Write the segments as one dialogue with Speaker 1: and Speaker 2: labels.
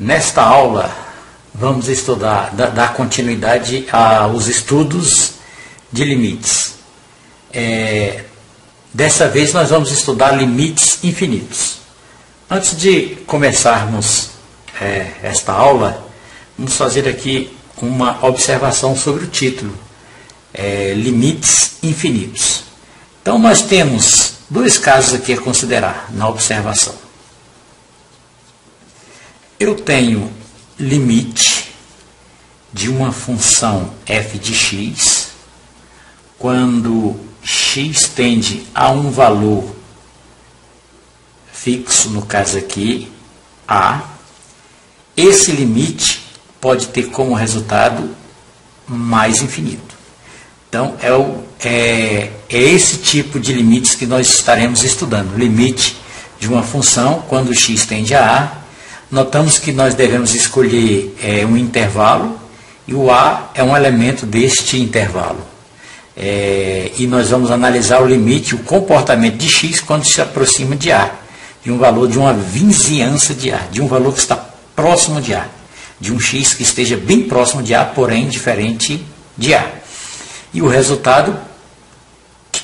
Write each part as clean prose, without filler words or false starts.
Speaker 1: Nesta aula, vamos estudar, dar continuidade aos estudos de limites. Dessa vez, nós vamos estudar limites infinitos. Antes de começarmos esta aula, vamos fazer aqui uma observação sobre o título, limites infinitos. Então, nós temos dois casos aqui a considerar na observação. Eu tenho limite de uma função f de x quando x tende a um valor fixo, no caso aqui, a. Esse limite pode ter como resultado mais infinito. Então, é esse tipo de limites que nós estaremos estudando. Limite de uma função quando x tende a a. Notamos que nós devemos escolher um intervalo e o a é um elemento deste intervalo. E nós vamos analisar o limite, o comportamento de x quando se aproxima de a, de um valor, de uma vizinhança de a, de um valor que está próximo de a, de um x que esteja bem próximo de a, porém diferente de a. E o resultado,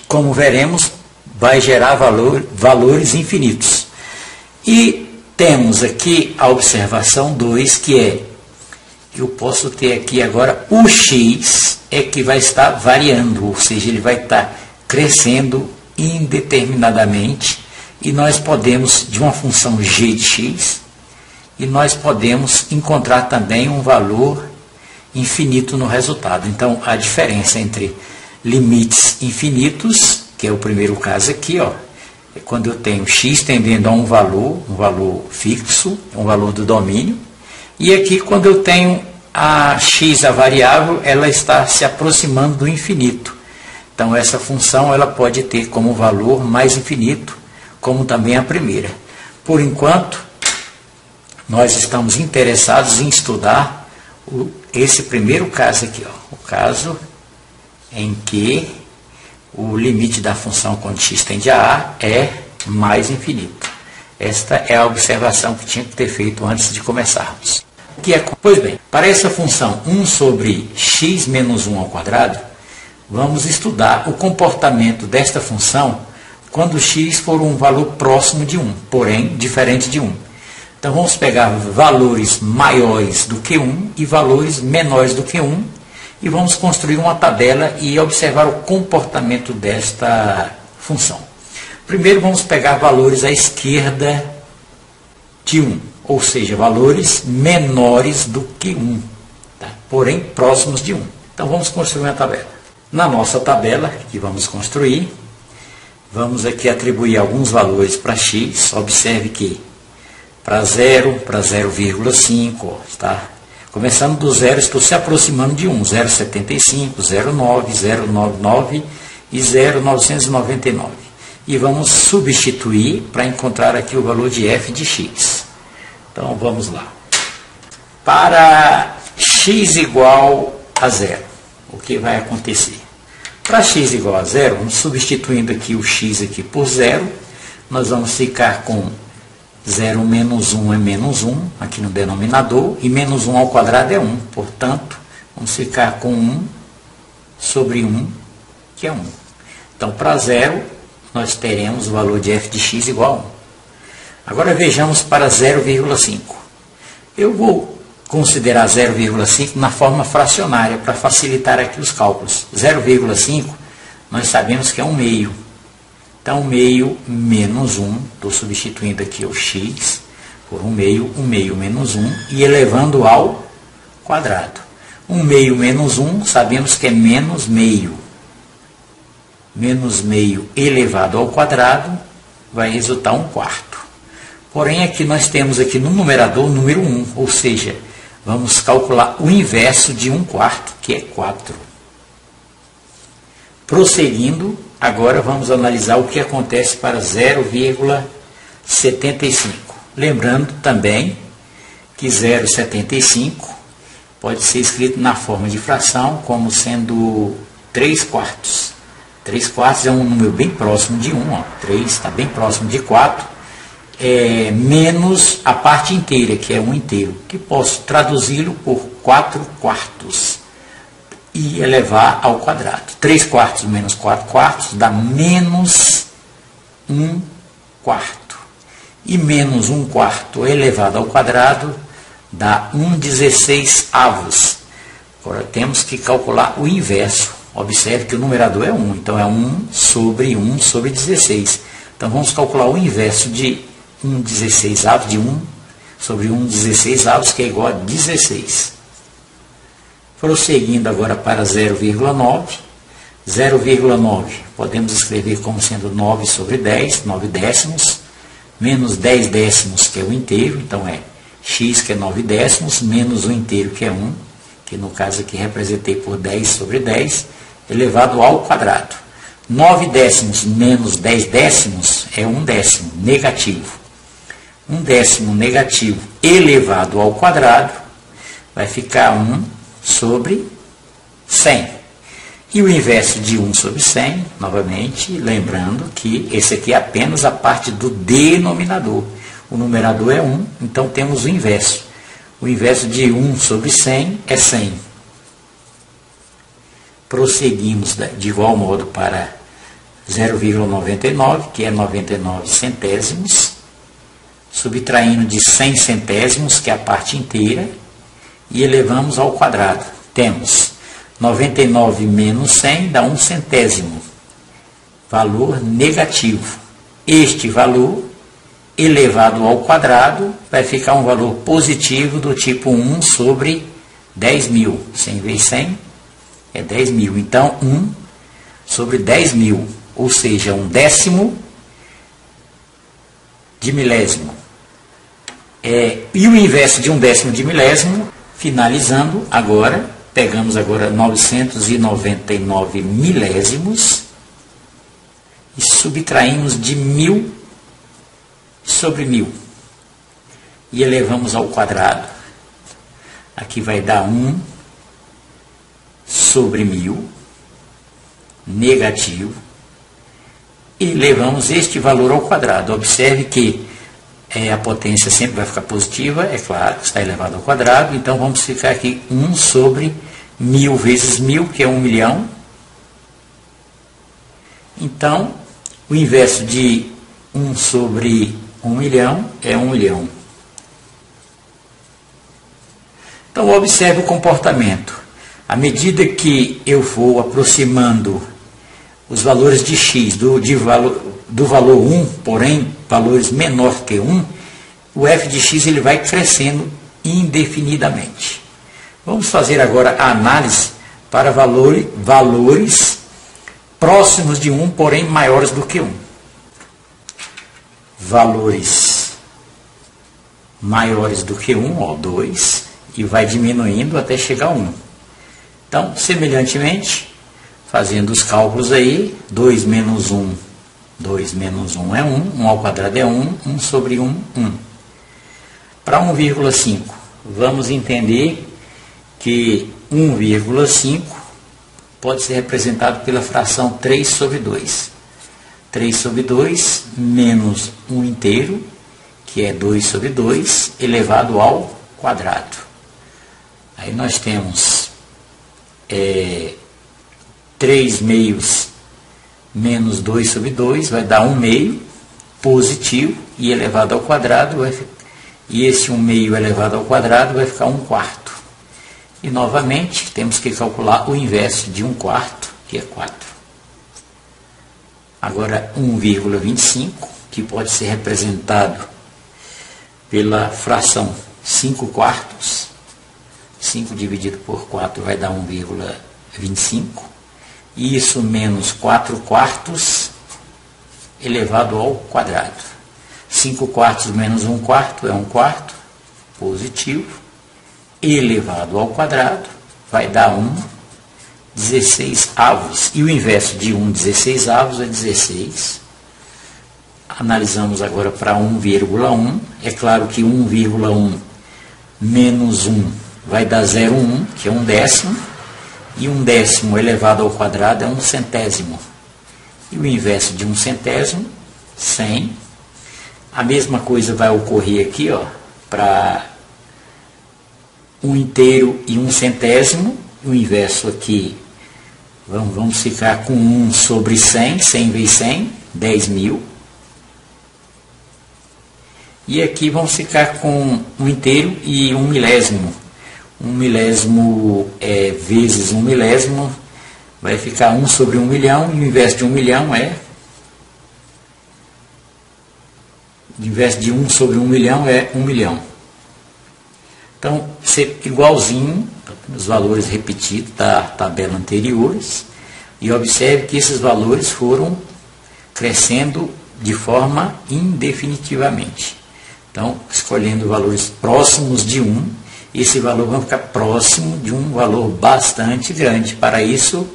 Speaker 1: como veremos, vai gerar valores infinitos. E temos aqui a observação 2, que eu posso ter aqui agora o x que vai estar variando, ou seja, ele vai estar crescendo indeterminadamente, e nós podemos, de uma função g de x, e nós podemos encontrar também um valor infinito no resultado. Então, a diferença entre limites infinitos, que é o primeiro caso aqui, é quando eu tenho x tendendo a um valor fixo, um valor do domínio, e aqui quando eu tenho a x, a variável, ela está se aproximando do infinito. Então essa função ela pode ter como valor mais infinito, como também a primeira. Por enquanto, nós estamos interessados em estudar esse primeiro caso aqui, o caso em que o limite da função quando x tende a a é mais infinito. Esta é a observação que tinha que ter feito antes de começarmos. Pois bem, para essa função 1 sobre x menos 1 ao quadrado, vamos estudar o comportamento desta função quando x for um valor próximo de 1, porém diferente de 1. Então vamos pegar valores maiores do que 1 e valores menores do que 1, e vamos construir uma tabela e observar o comportamento desta função. Primeiro vamos pegar valores à esquerda de 1, ou seja, valores menores do que 1, porém próximos de 1. Então vamos construir uma tabela. Na nossa tabela que vamos construir, vamos aqui atribuir alguns valores para x. Observe que para 0, para 0,5, está? Começando do 0, estou se aproximando de 1, 0,75, 0,9, 0,99 e 0,999. E vamos substituir para encontrar aqui o valor de f de x. Então, vamos lá. Para x igual a 0, o que vai acontecer? Para x igual a 0, vamos substituindo aqui o x aqui por 0, nós vamos ficar com 0 menos 1 é menos 1, aqui no denominador, e menos 1 ao quadrado é 1. Portanto, vamos ficar com 1 sobre 1, que é 1. Então, para 0, nós teremos o valor de f de x igual a 1. Agora, vejamos para 0,5. Eu vou considerar 0,5 na forma fracionária, para facilitar aqui os cálculos. 0,5, nós sabemos que é 1 meio. Então, meio menos 1, estou substituindo aqui o x por 1 meio menos 1, e elevando ao quadrado. 1 meio menos 1, sabemos que é menos meio. Menos meio elevado ao quadrado vai resultar 1/4. Porém, aqui nós temos aqui no numerador o número 1, ou seja, vamos calcular o inverso de 1/4, que é 4. Prosseguindo, agora vamos analisar o que acontece para 0,75. Lembrando também que 0,75 pode ser escrito na forma de fração como sendo 3/4. 3/4 é um número bem próximo de 1. 3 está bem próximo de 4. menos a parte inteira, que é 1 inteiro, que posso traduzi-lo por 4 quartos e elevar ao quadrado. 3 quartos menos 4 quartos dá menos 1 quarto. E menos 1 quarto elevado ao quadrado dá 1/16. Agora temos que calcular o inverso. Observe que o numerador é 1, então é 1 sobre 16. Então vamos calcular o inverso de 1/16, de 1 sobre 1/16, que é igual a 16. Prosseguindo agora para 0,9. 0,9 podemos escrever como sendo 9 sobre 10, 9 décimos, menos 10 décimos, que é o inteiro, então é x, que é 9 décimos, menos o inteiro, que é 1, que no caso aqui representei por 10 sobre 10, elevado ao quadrado. 9 décimos menos 10 décimos é 1 décimo, negativo. 1 décimo negativo elevado ao quadrado vai ficar 1 sobre 100. E o inverso de 1 sobre 100, novamente, lembrando que esse aqui é apenas a parte do denominador. O numerador é 1, então temos o inverso. O inverso de 1 sobre 100 é 100. Prosseguimos de igual modo para 0,99, que é 99 centésimos, subtraindo de 100 centésimos, que é a parte inteira, e elevamos ao quadrado. Temos 99 menos 100 dá 1 centésimo, valor negativo. Este valor elevado ao quadrado vai ficar um valor positivo do tipo 1 sobre 10.000. 100 vezes 100 é 10.000. Então, 1 sobre 10.000, ou seja, 1 décimo de milésimo. E o inverso de 1 décimo de milésimo, finalizando agora, pegamos agora 999 milésimos e subtraímos de 1.000 sobre 1.000 e elevamos ao quadrado. Aqui vai dar 1 sobre 1.000, negativo, e levamos este valor ao quadrado. Observe que a potência sempre vai ficar positiva, é claro, está elevado ao quadrado, então vamos ficar aqui 1 sobre 1.000 vezes 1.000, que é 1 milhão. Então, o inverso de 1 sobre 1 milhão é 1 milhão. Então, observe o comportamento. À medida que eu vou aproximando os valores de x do valor 1, porém valores menor que 1, o f de x ele vai crescendo indefinidamente. Vamos fazer agora a análise para valores próximos de 1, porém maiores do que 1. Valores maiores do que 1, 2, e vai diminuindo até chegar a 1. Então, semelhantemente, fazendo os cálculos aí, 2 menos 1 é 1, 1 ao quadrado é 1, 1 sobre 1, 1. Para 1,5, vamos entender que 1,5 pode ser representado pela fração 3 sobre 2. 3 sobre 2 menos 1 inteiro, que é 2 sobre 2, elevado ao quadrado. Aí nós temos 3 meios menos 2 sobre 2, vai dar 1 meio positivo, e elevado ao quadrado, e esse 1 meio elevado ao quadrado vai ficar 1 quarto. E novamente temos que calcular o inverso de 1 quarto, que é 4. Agora 1,25, que pode ser representado pela fração 5 quartos. 5 dividido por 4 vai dar 1,25. E isso menos 4 quartos elevado ao quadrado. 5 quartos menos 1 quarto é 1 quarto, positivo, elevado ao quadrado, vai dar 1/16. E o inverso de 1/16 é 16. Analisamos agora para 1,1. É claro que 1,1 menos 1 vai dar 0,1, que é 1 décimo. E 1 décimo elevado ao quadrado é 1 centésimo. E o inverso de 1 centésimo, 100. A mesma coisa vai ocorrer aqui, ó, para 1 inteiro e 1 centésimo. O inverso aqui, vamos ficar com 1 sobre 100, 100 vezes 100, 10.000. E aqui vamos ficar com 1 inteiro e 1 milésimo. 1 milésimo vezes 1 milésimo vai ficar 1 sobre 1 milhão, e o inverso de 1 milhão o inverso de 1 sobre 1 milhão é 1 milhão. Então, ser igualzinho, os valores repetidos da tabela anteriores, e observe que esses valores foram crescendo de forma indefinitivamente. Então, escolhendo valores próximos de 1, esse valor vai ficar próximo de um valor bastante grande. Para isso,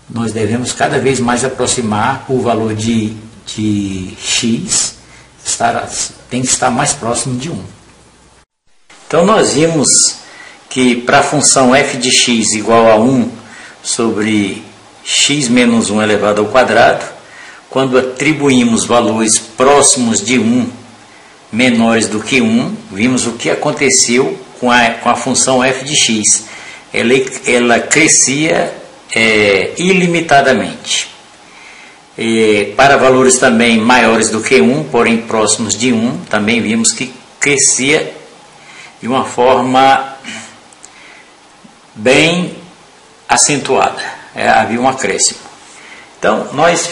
Speaker 1: nós devemos cada vez mais aproximar o valor de x, tem que estar mais próximo de 1. Então, nós vimos que para a função f de x igual a 1 sobre x menos 1 elevado ao quadrado, quando atribuímos valores próximos de 1 menores do que 1, vimos o que aconteceu com a função f de x. Ela crescia ilimitadamente. Para valores também maiores do que 1, porém próximos de 1, também vimos que crescia de uma forma bem acentuada. Havia um acréscimo. Então, nós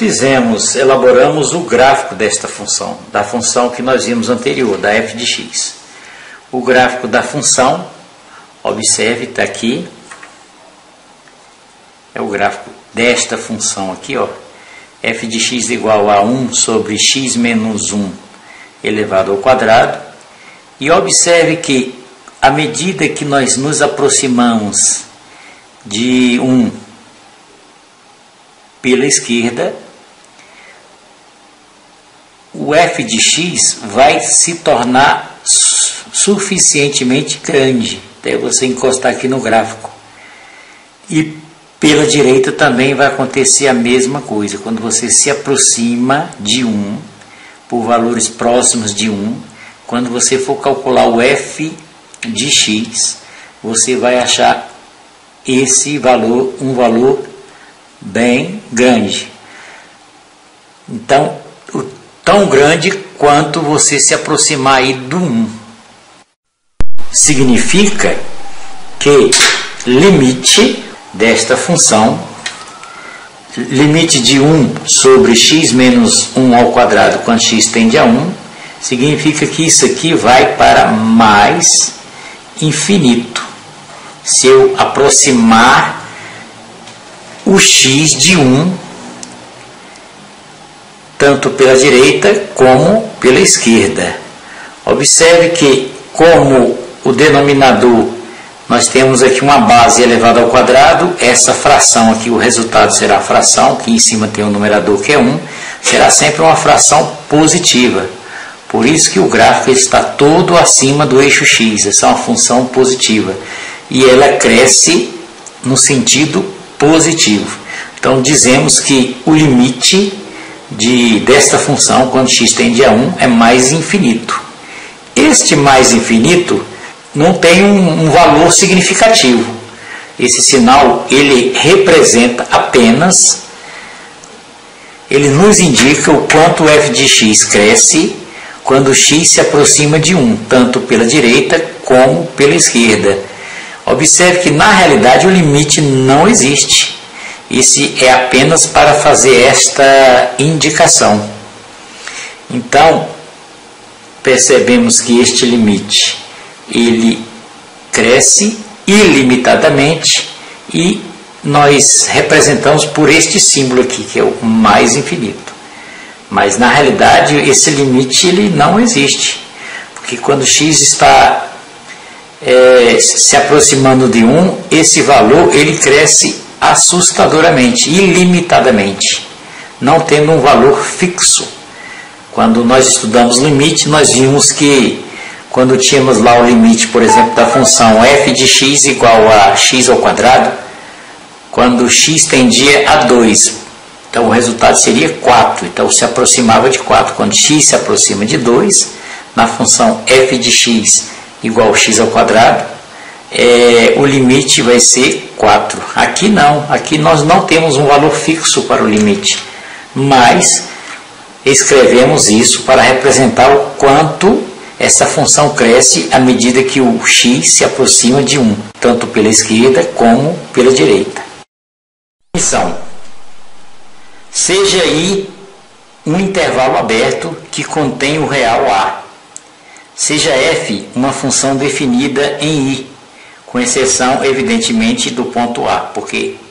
Speaker 1: elaboramos o gráfico desta função, da função que nós vimos anterior, da f de x. O gráfico da função, observe, está aqui, é o gráfico desta função aqui, ó, f de x igual a 1 sobre x menos 1 elevado ao quadrado, e observe que, à medida que nós nos aproximamos de 1 pela esquerda, o f de x vai se tornar suficientemente grande, até você encostar aqui no gráfico. E pela direita também vai acontecer a mesma coisa. Quando você se aproxima de 1, por valores próximos de 1, quando você for calcular o f de x, você vai achar esse valor, um valor bem grande. Então, tão grande quanto você se aproximar aí do 1. Significa que limite desta função, limite de 1 sobre x menos 1 ao quadrado quando x tende a 1, significa que isso aqui vai para mais infinito. Se eu aproximar o x de 1, tanto pela direita como pela esquerda. Observe que, como o denominador, nós temos aqui uma base elevada ao quadrado, essa fração aqui, o resultado será a fração, que em cima tem o numerador que é 1, será sempre uma fração positiva. Por isso que o gráfico está todo acima do eixo x, essa é uma função positiva. E ela cresce no sentido positivo. Então, dizemos que o limite desta função, quando x tende a 1, é mais infinito. Este mais infinito não tem um valor significativo. Esse sinal, ele representa apenas, ele nos indica o quanto o f de x cresce quando x se aproxima de 1, tanto pela direita como pela esquerda. Observe que, na realidade, o limite não existe. Esse é apenas para fazer esta indicação. Então, percebemos que este limite, ele cresce ilimitadamente e nós representamos por este símbolo aqui, que é o mais infinito. Mas, na realidade, esse limite ele não existe. Porque quando x está se aproximando de 1, esse valor ele cresce assustadoramente, ilimitadamente, não tendo um valor fixo. Quando nós estudamos limite, nós vimos que quando tínhamos lá o limite, por exemplo, da função f de x igual a x ao quadrado, quando x tendia a 2, Então o resultado seria 4. Então se aproximava de 4. Quando x se aproxima de 2, na função f de x igual a x ao quadrado, o limite vai ser 4. Aqui não, aqui nós não temos um valor fixo para o limite, mas escrevemos isso para representar o quanto essa função cresce à medida que o x se aproxima de 1, tanto pela esquerda como pela direita. Definição. Seja I um intervalo aberto que contém o real A. Seja f uma função definida em I, com exceção, evidentemente, do ponto A,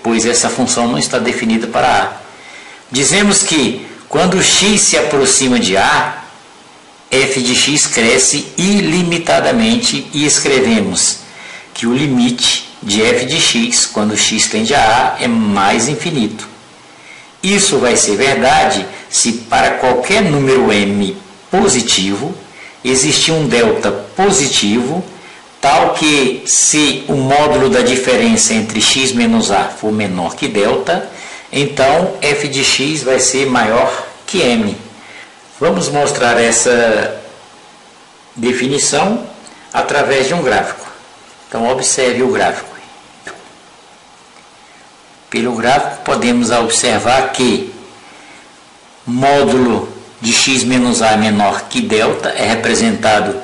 Speaker 1: pois essa função não está definida para A. Dizemos que, quando x se aproxima de A, f de x cresce ilimitadamente e escrevemos que o limite de f de x, quando x tende a A, é mais infinito. Isso vai ser verdade se para qualquer número m positivo existir um delta positivo, tal que se o módulo da diferença entre x menos a for menor que delta, então f de x vai ser maior que m. Vamos mostrar essa definição através de um gráfico. Então observe o gráfico. Pelo gráfico podemos observar que módulo de x menos a menor que delta é representado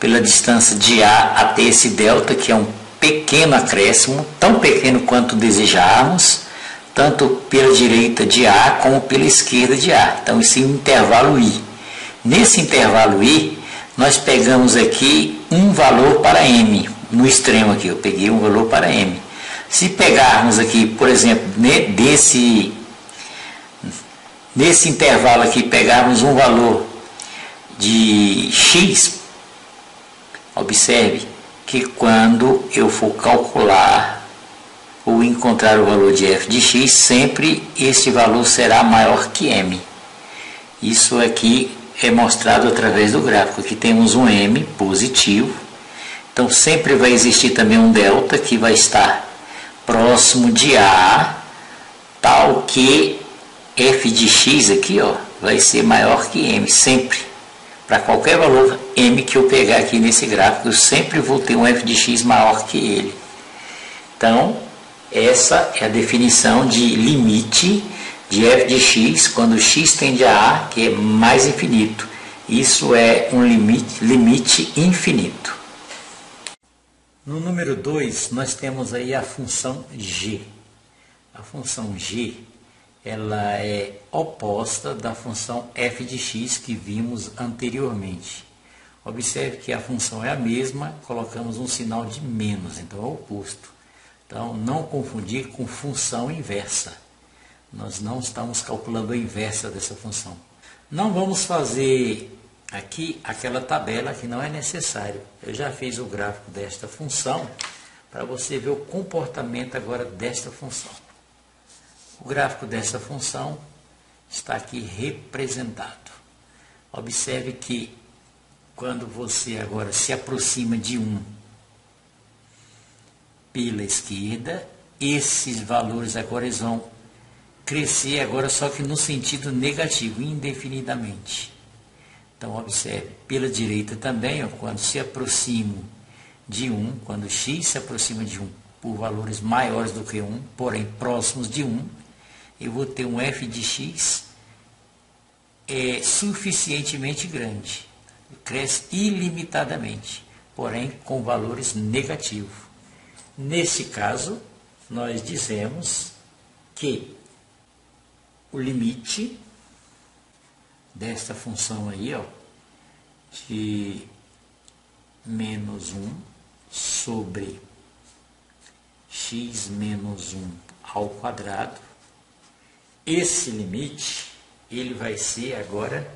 Speaker 1: pela distância de A até esse delta, que é um pequeno acréscimo, tão pequeno quanto desejarmos, tanto pela direita de A como pela esquerda de A. Então esse é o intervalo I. Nesse intervalo I, nós pegamos aqui um valor para M. No extremo aqui, eu peguei um valor para M. Se pegarmos aqui, por exemplo, nesse intervalo aqui, pegarmos um valor de x, observe que quando eu for calcular ou encontrar o valor de f de x, sempre esse valor será maior que m. Isso aqui é mostrado através do gráfico. Aqui temos um m positivo, então sempre vai existir também um delta que vai estar próximo de A, tal que f de x aqui, ó, vai ser maior que m, sempre. Para qualquer valor m que eu pegar aqui nesse gráfico, eu sempre vou ter um f de x maior que ele. Então, essa é a definição de limite de f de x quando x tende a A, que é mais infinito. Isso é um limite infinito. No número 2, nós temos aí a função g. A função g, ela é oposta da função f de x que vimos anteriormente. Observe que a função é a mesma, colocamos um sinal de menos, então é o oposto. Então, não confundir com função inversa. Nós não estamos calculando a inversa dessa função. Não vamos fazer aqui aquela tabela que não é necessário. Eu já fiz o gráfico desta função para você ver o comportamento agora desta função. O gráfico dessa função está aqui representado. Observe que quando você agora se aproxima de 1 pela esquerda, esses valores agora eles vão crescer agora só que no sentido negativo, indefinidamente. Então, observe, pela direita também, ó, quando se aproximo de 1, quando x se aproxima de 1 por valores maiores do que 1, porém próximos de 1, eu vou ter um f de x suficientemente grande. Cresce ilimitadamente, porém com valores negativos. Nesse caso, nós dizemos que o limite desta função aí, ó, de menos 1 sobre x menos 1 ao quadrado, esse limite, ele vai ser agora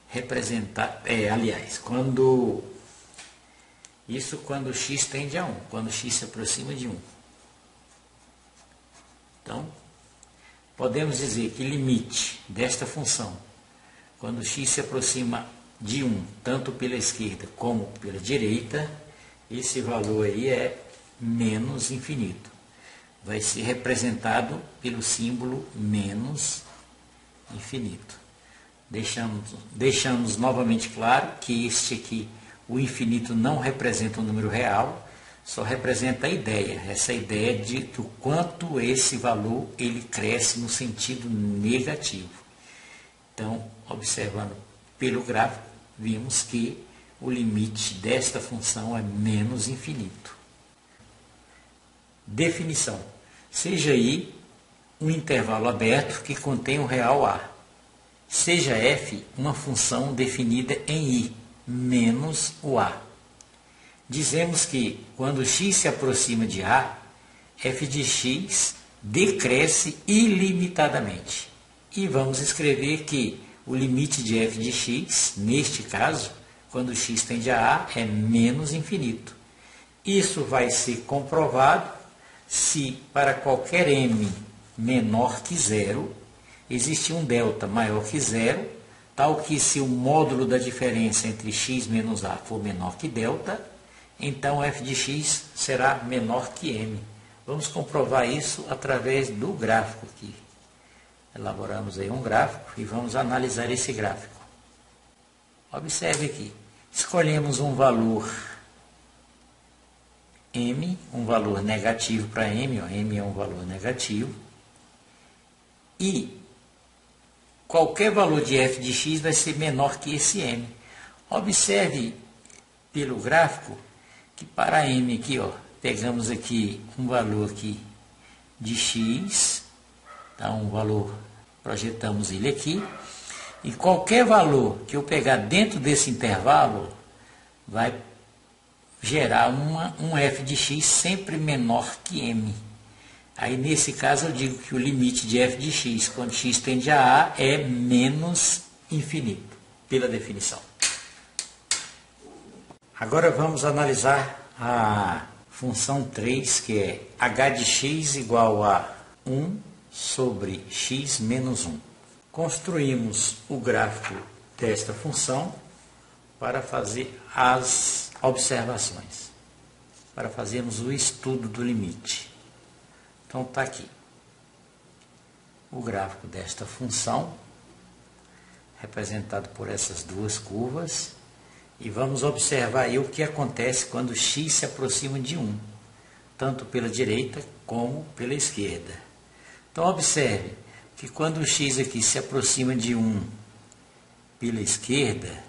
Speaker 1: representado, quando x tende a 1, quando x se aproxima de 1. Então, podemos dizer que limite desta função, quando x se aproxima de 1, tanto pela esquerda como pela direita, esse valor aí é menos infinito. Vai ser representado pelo símbolo menos infinito. Deixamos novamente claro que este aqui, o infinito, não representa um número real, só representa a ideia, essa ideia do quanto esse valor ele cresce no sentido negativo. Então, observando pelo gráfico, vimos que o limite desta função é menos infinito. Definição. Seja I um intervalo aberto que contém o real A. Seja f uma função definida em I, menos o A. Dizemos que, quando x se aproxima de A, f de x decresce ilimitadamente. E vamos escrever que o limite de f de x, neste caso, quando x tende a A, é menos infinito. Isso vai ser comprovado se, para qualquer m menor que zero, existe um delta maior que zero, tal que se o módulo da diferença entre x menos A for menor que delta, então f de x será menor que m. Vamos comprovar isso através do gráfico aqui. Elaboramos aí um gráfico e vamos analisar esse gráfico. Observe aqui. Escolhemos um valor m, um valor negativo para m, ó, m é um valor negativo, e qualquer valor de f de x vai ser menor que esse m. Observe pelo gráfico que para m aqui, ó, pegamos aqui um valor aqui de x, então um valor, projetamos ele aqui, e qualquer valor que eu pegar dentro desse intervalo vai gerar um f de x sempre menor que m. Aí nesse caso eu digo que o limite de f de x, quando x tende a A, é menos infinito, pela definição. Agora vamos analisar a função 3, que é h de x igual a 1 sobre x menos 1. Construímos o gráfico desta função para fazer as observações, para fazermos o estudo do limite. Então está aqui o gráfico desta função, representado por essas duas curvas. E vamos observar aí o que acontece quando x se aproxima de 1, tanto pela direita como pela esquerda. Então observe que quando o x aqui se aproxima de 1 pela esquerda,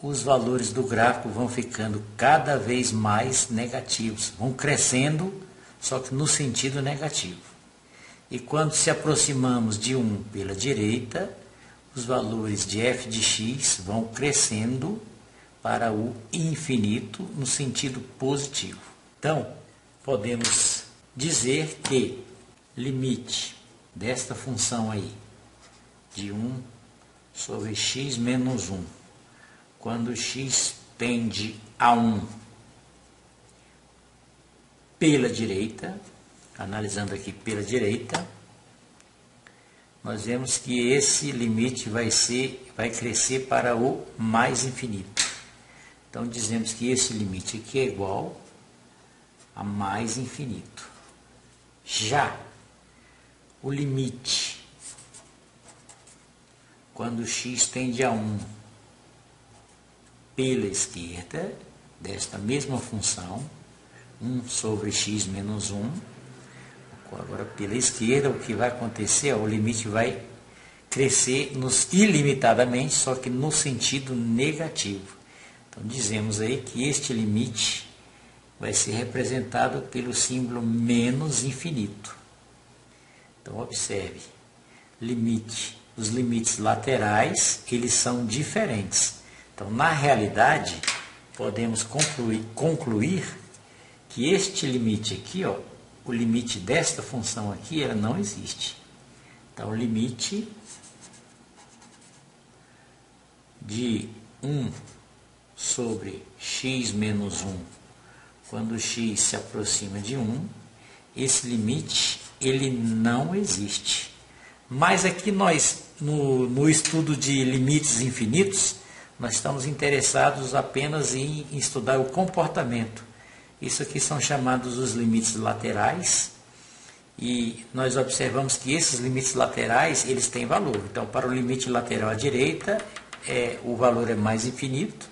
Speaker 1: os valores do gráfico vão ficando cada vez mais negativos, vão crescendo, só que no sentido negativo. E quando se aproximamos de 1 pela direita, os valores de f de x vão crescendo para o infinito no sentido positivo. Então, podemos dizer que limite desta função aí, de 1 sobre x menos 1, quando x tende a 1 pela direita, analisando aqui pela direita, nós vemos que esse limite vai crescer para o mais infinito. Então, dizemos que esse limite aqui é igual a mais infinito. Já o limite, quando x tende a 1 pela esquerda, desta mesma função, 1 sobre x menos 1, agora pela esquerda, o que vai acontecer é o limite vai crescer ilimitadamente, só que no sentido negativo. Então, dizemos aí que este limite vai ser representado pelo símbolo menos infinito. Então, observe, os limites laterais, eles são diferentes. Então, na realidade, podemos concluir que este limite aqui, ó, o limite desta função aqui, ela não existe. Então, o limite de 1 sobre x menos 1, quando x se aproxima de 1, esse limite, ele não existe. Mas aqui nós, no estudo de limites infinitos, nós estamos interessados apenas em estudar o comportamento. Isso aqui são chamados os limites laterais, E nós observamos que esses limites laterais, eles têm valor. Então, para o limite lateral à direita, o valor é mais infinito.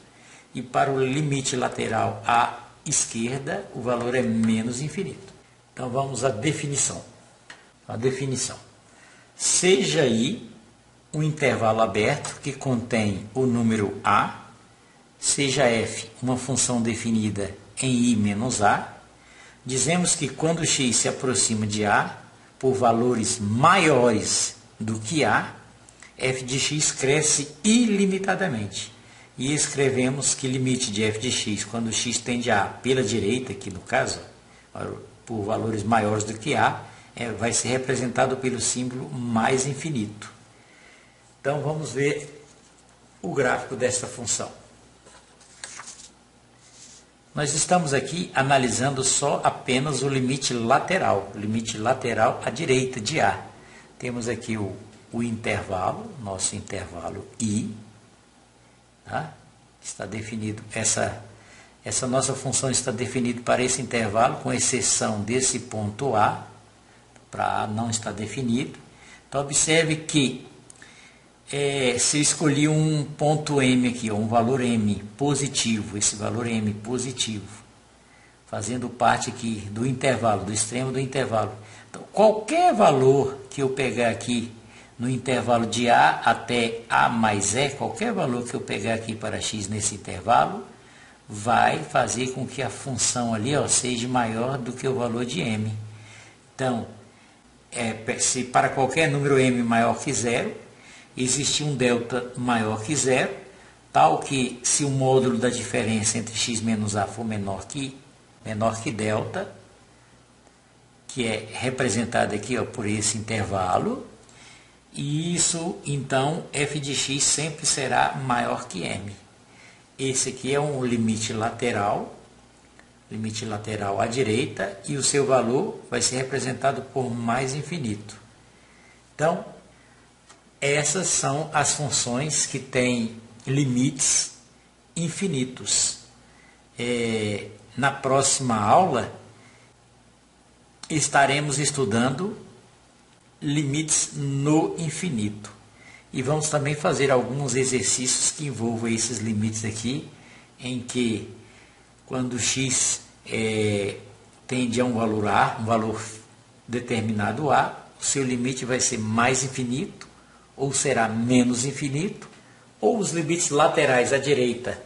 Speaker 1: E para o limite lateral à esquerda, o valor é menos infinito. Então, vamos à definição. A definição. Seja I um intervalo aberto que contém o número A, seja f uma função definida em I menos A, dizemos que quando x se aproxima de A por valores maiores do que A, f de x cresce ilimitadamente. E escrevemos que limite de f de x, quando x tende a pela direita, aqui no caso, por valores maiores do que A, vai ser representado pelo símbolo mais infinito. Então vamos ver o gráfico desta função. Nós estamos aqui analisando só apenas o limite lateral à direita de A. Temos aqui o intervalo, nosso intervalo I. Tá? Está definido, essa nossa função está definida para esse intervalo, com exceção desse ponto A. Para A não está definido. Então observe que se eu escolhi um ponto M aqui, um valor M positivo, esse valor M positivo, fazendo parte aqui do intervalo, do extremo do intervalo. Então, qualquer valor que eu pegar aqui no intervalo de A até A mais E, qualquer valor que eu pegar aqui para x nesse intervalo, vai fazer com que a função ali seja maior do que o valor de M. Então, se para qualquer número M maior que zero, existe um delta maior que zero, tal que se o módulo da diferença entre x menos A for menor que delta, que é representado aqui por esse intervalo, e isso, então, f de x sempre será maior que m. Esse aqui é um limite lateral à direita, e o seu valor vai ser representado por mais infinito. Então, essas são as funções que têm limites infinitos. Na próxima aula, estaremos estudando limites no infinito. E vamos também fazer alguns exercícios que envolvam esses limites aqui, em que quando x tende a um valor A, um valor determinado A, o seu limite vai ser mais infinito, ou será menos infinito, ou os limites laterais à direita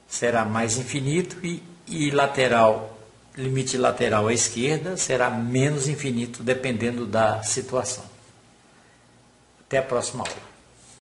Speaker 1: será mais infinito e limite lateral à esquerda será menos infinito, dependendo da situação. Até a próxima aula.